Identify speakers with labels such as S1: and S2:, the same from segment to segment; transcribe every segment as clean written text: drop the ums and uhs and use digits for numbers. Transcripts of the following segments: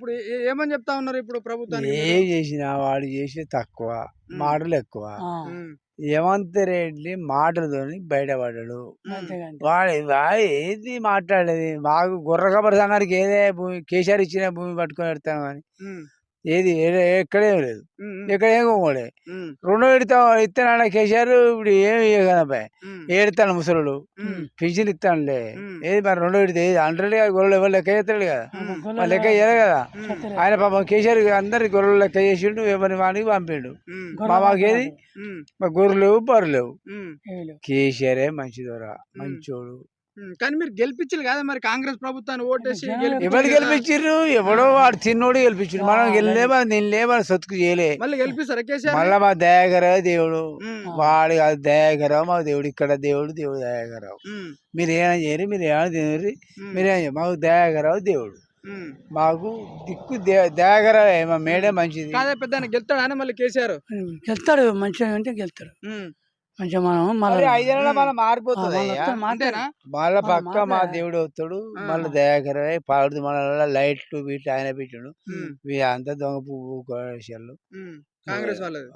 S1: ఇప్పుడు ఏమని చెప్తా ఉన్నారు ఇప్పుడు ప్రభుత్వానికి
S2: ఏ
S1: మీరు?
S2: చేసినా వాడు చేసి తక్కువ,
S1: ఉమ్,
S2: మాటలు ఎక్కువ.
S1: ఉమ్,
S2: హేమంత్ రెడ్డి మాటలతోని బయటపడ్డాడు.
S1: ఉమ్,
S2: వాడు ఏది మాట్లాడేది మాకు గుర్రకబర సంఘానికి ఏదే భూమి కేసీఆర్ ఇచ్చిన భూమి పట్టుకొని పెడతాను కానీ
S1: ఉమ్,
S2: ఏది ఎక్కడేం లేదు,
S1: ఉమ్,
S2: ఎక్కడేం కొనుగోలే.
S1: ఉమ్,
S2: రుణం ఇస్తానన్న కేసీఆర్ ఇప్పుడు ఏమి ఇవ్వకదాబాయ్,
S1: ఉమ్,
S2: ఏడుతాను ముసలుడు
S1: ఉమ్,
S2: పింఛన్ ఇస్తానులే.
S1: ఉమ్,
S2: ఏది మరి రెండో పెడితే ఏది అంటారు కదా, గొర్రెలు ఎవరు లెక్క చేస్తాడు కదా,
S1: ఉమ్,
S2: వాళ్ళు లెక్క చేయరు కదా.
S1: ఉమ్,
S2: ఆయన పాపం కేసీఆర్ అందరి గొర్రెలు లెక్క చేసిండు, ఎవరి వానికి పంపిండు.
S1: ఉమ్,
S2: మా మాకేది
S1: ఉమ్,
S2: మా గొర్రెలు లేవు, బర్రెలు లేవు.
S1: ఉమ్,
S2: కేసీఆరే మంచిదోరా, మంచోడు.
S1: కానీ మీరు గెలిపించాలి కదా మరి కాంగ్రెస్ ప్రభుత్వాన్ని ఓటేసి
S2: ఎవరు గెలిపించారు? ఎవడో వాడు తిన్నోడు గెలిపించారు. మనం గెలిలేమో నిన్నేమో సొత్తుకు చేయలే.
S1: మళ్ళీ గెలిపిస్తారా కేసీఆర్?
S2: మళ్ళా మా దయాకరావు దేవుడు,
S1: ఉమ్,
S2: వాడు కాదు దయాకరావు మా దేవుడు. ఇక్కడ దేవుడు దయాకరావు.
S1: ఉమ్,
S2: మీరు ఏమైనా చేయరు, మీరు ఏమైనా తినరు,
S1: ఉమ్,
S2: మీరేం మాకు దయాకరావు దేవుడు.
S1: ఉమ్.
S2: మాకు దిక్కు దయాకరావు. మా మేడే మంచిది.
S1: కాదే పెద్ద ఆయన గెలుస్తాడా అని మళ్ళీ కేసీఆర్?
S3: గెలుతాడు, మంచిగా అంటే గెలుతాడు.
S1: ఉమ్,
S3: మంచిగా మనం
S2: మరి
S3: మళ్ళీ
S2: 5 ఏళ్ళలో మళ్ళీ మారిపోతుంది.
S1: అంతేనా?
S2: మళ్ళా పక్క మా దేవుడు వస్తాడు, మళ్ళీ దయాకరవై పాడుతూ మన లైట్లు వీట్లు ఆయన పెట్టాడు.
S1: ఉమ్,
S2: అంతా దొంగ పువ్వు విషయాలు
S1: ఉమ్. కాంగ్రెస్ వాళ్ళది.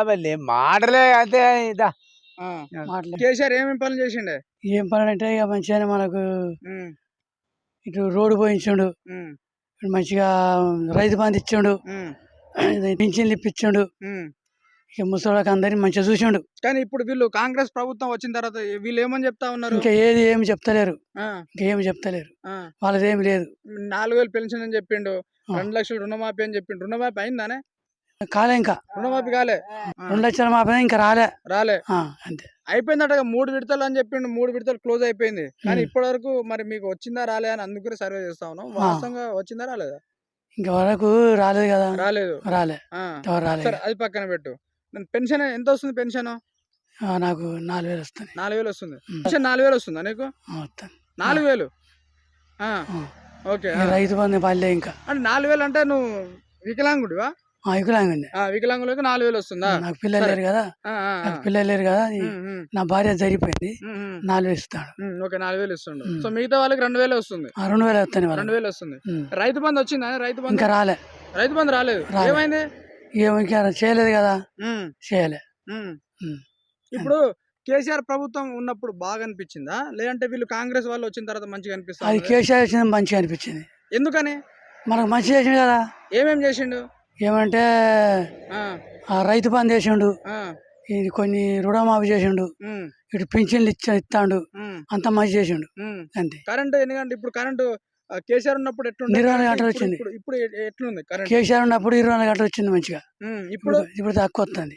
S2: మళ్ళీ మాటలే అంతే. ఇదా
S1: ఆ.
S3: మాట్లాడు.
S1: కేసీఆర్ ఏమేమి పనులు చేసిండే?
S3: ఏం పని అంటే ఇక మంచిగానే మనకు
S1: ఉమ్,
S3: ఇటు రోడ్డు పోయించాడు,
S1: ఉమ్,
S3: ఇటు మంచిగా రైతు బంధు ఇచ్చాడు,
S1: ఉమ్,
S3: పింఛన్లు ఇప్పించాడు.
S1: ఉమ్.
S3: ఇక ముసలికి అందరినీ మంచిగా చూసిండు.
S1: కానీ ఇప్పుడు వీళ్ళు కాంగ్రెస్ ప్రభుత్వం వచ్చిన తర్వాత వీళ్ళు ఏమని చెప్తా ఉన్నారు?
S3: ఇంకా ఏమి చెప్తలేరు,
S1: ఆ,
S3: ఇంకేమి చెప్తలేరు.
S1: ఆ.
S3: వాళ్ళదేమి లేదు.
S1: 4,000 పెన్షన్ అని చెప్పిండు,
S3: ఆ.
S1: 2 లక్షలు రుణమాఫీ అని చెప్పిండు. రుణమాఫీ అయిందానే?
S3: కాలే, ఇంకా
S1: రుణమాఫీ కాలే.
S3: 2 లక్షల మాపే ఇంకా రాలే.
S1: రాలే.
S3: అంతే.
S1: అయిపోయిందట 3 విడతలు అని చెప్పిండు. 3 విడతలు క్లోజ్ అయిపోయింది. కానీ ఇప్పటి వరకు మరి మీకు వచ్చిందా రాలే అని అందుకనే సర్వే చేస్తా ఉన్నాం. వాస్తవంగా వచ్చిందా రాలేదా?
S3: ఇంకా వరకు రాలేదు కదా.
S1: రాలేదు.
S3: రాలే,
S1: ఆ.
S3: ఎవరు రాలేదు.
S1: సరే అది పక్కన పెట్టు. పెన్షన్ ఎంత వస్తుంది? పెన్షన్
S3: నాకు 4,000 వస్తుంది.
S1: 4,000 వస్తుంది. పెన్షన్ 4,000 వస్తుందా నీకు?
S3: వస్తుంది
S1: 4,000. ఓకే.
S3: రైతు బంధు పల్లె ఇంకా
S1: అంటే 4,000 అంటే నువ్వు వికలాంగుడివా?
S3: వికలాంగుండే.
S1: వికలాంగులకు 4,000 వస్తుందా?
S3: నాకు పిల్లలు లేరు కదా,
S1: ఆ, ఆ, ఆ.
S3: నాకు పిల్లలు లేరు కదా. నా భార్య జరిపోయింది,
S1: ఉమ్, ఉమ్.
S3: 4,000 ఇస్తాడు.
S1: ఓకే, 4,000 ఇస్తుండు. సో మిగతా వాళ్ళకి 2,000 వస్తుంది.
S3: 2,000 వస్తాను.
S1: 2,000 వస్తుంది. రైతు బంధు వచ్చిందా? రైతు బంధు
S3: ఇంకా రాలే.
S1: రైతు బంధు రాలేదు.
S3: రాలే.
S1: ఏమైంది?
S3: ఇంకా చేయలేదు కదా,
S1: ఉమ్,
S3: చేయలే.
S1: ఉమ్. ఇప్పుడు కేసీఆర్ ప్రభుత్వం ఉన్నప్పుడు బాగా అనిపించిందా, లేదంటే వీళ్ళు కాంగ్రెస్ వాళ్ళు వచ్చిన తర్వాత మంచిగా
S3: అది
S1: అనిపిస్తుంది?
S3: కేసీఆర్ వచ్చింది మంచిగా అనిపించింది.
S1: ఎందుకని?
S3: మనకు మంచి చేసిండు కదా.
S1: ఏమేం చేసిండు?
S3: ఏమంటే
S1: ఆ,
S3: ఆ రైతు బంధు చేసిండు,
S1: ఆ,
S3: ఇది కొన్ని రుణమాఫీ చేసిండు,
S1: ఉమ్,
S3: ఇటు పింఛన్లు ఇస్తాడు,
S1: ఉమ్,
S3: అంత మంచి చేసిండు.
S1: ఉమ్.
S3: అంతే.
S1: కరెంట్ ఎందుకంటే ఇప్పుడు కరెంటు కేసీఆర్ ఉన్నప్పుడు ఎట్లుంది?
S3: 24 గంటలు వచ్చింది.
S1: ఇప్పుడు ఎట్లుంది కరెంట్?
S3: కేసీఆర్ ఉన్నప్పుడు 24 గంటలు వచ్చింది మంచిగా.
S1: ఇప్పుడు
S3: ఇప్పుడు తక్కువ వస్తుంది.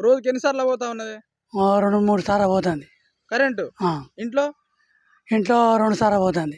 S1: రోజుకి ఎన్నిసార్లు పోతా ఉన్నది
S3: 2-3 సార్లు పోతుంది
S1: కరెంటు? ఇంట్లో
S3: ఇంట్లో 2 సార్లు పోతుంది.